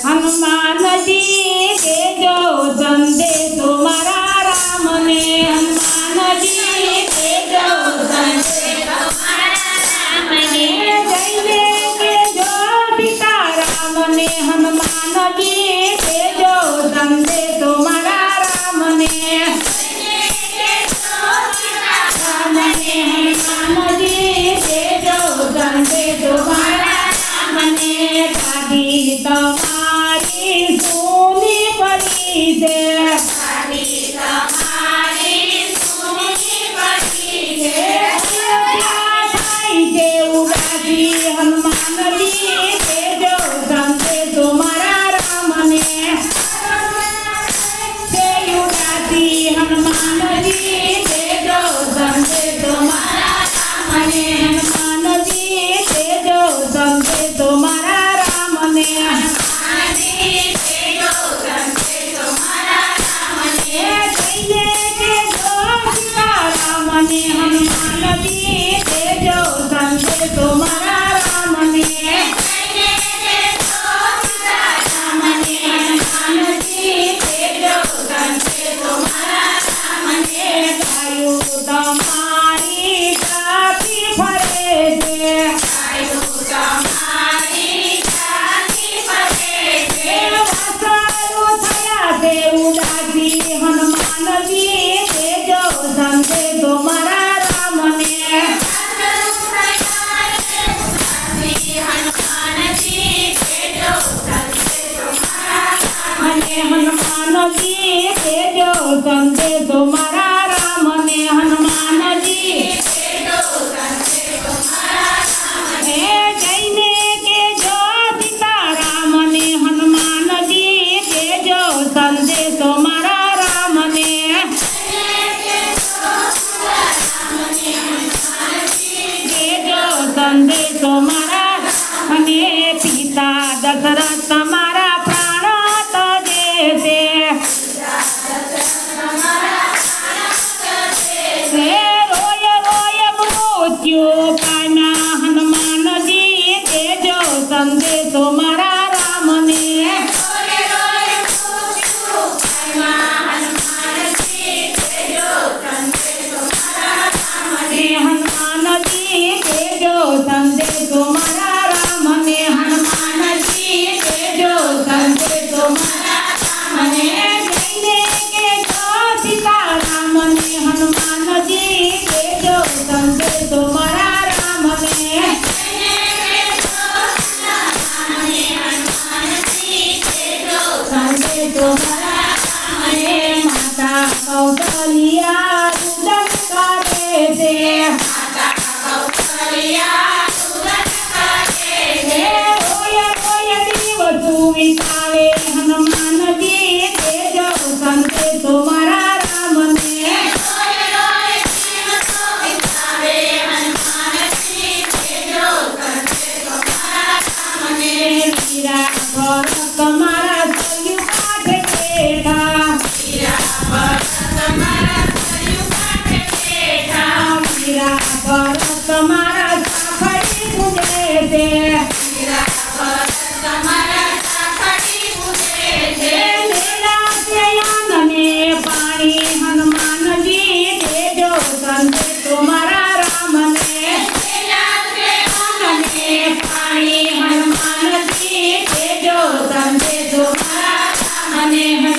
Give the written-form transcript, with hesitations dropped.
हनुमान जी देजो संदेशो मारा राम ने हनुमान जी देजो संदेशो मारा राम ने जय के जो सीता राम ने हनुमान जी देजो संदेशो मारा राम ने हनुमान जी देजो संदेशो मारा राम ने दादी तुम्हारी सुनी पड़ी से हनुमान जी देजो संदेशो मारा राम ने हनुमान जी देजो संदेशो मारा राम ने हनुमान जी देजो संदेशो मारा राम ने हनुमान जी देजो संदेशो मारा राम ने हनुमान जी देजो संदेशो मारा राम ने गायो तुम्हारी जाति फरे से वासरु थया से उदासी हनुमान जी देजो संदेशो मारा राम ने हनुमान जी देजो संदेशो मारा राम ने हनुमान जी जैने के जो सीता राम ने हनुमान जी देजो संदेशो मारा राम ने देजो संदेशो मारा राम ने पिता दशरथ मारा प्राण तजे से रोय रोय मृत्यु पाना हनुमान जी देजो संदेशो मारा राम ने हनुमान जी देजो संदेशो मारा राम ने हनुमान जी देजो संदेशो मारा राम ने जैने के जो सीता राम ने हनुमान जी देजो संदेशो मारा राम ने संदेशो मारा राम ने माता कौशल्या रुदन करे से रोय रोय दिवसु वितावे हनुमान जी देजो संदेशो मारा राम ने वीरा भरत मारा सरयू काठ बेटा वीरा भरत मारा साखड़ी पूजे से लीला के आनने पानी हनुमान जी देजो संदेशो मारा राम ने आनने पानी हनुमान जी देजो संदेशो मारा राम ने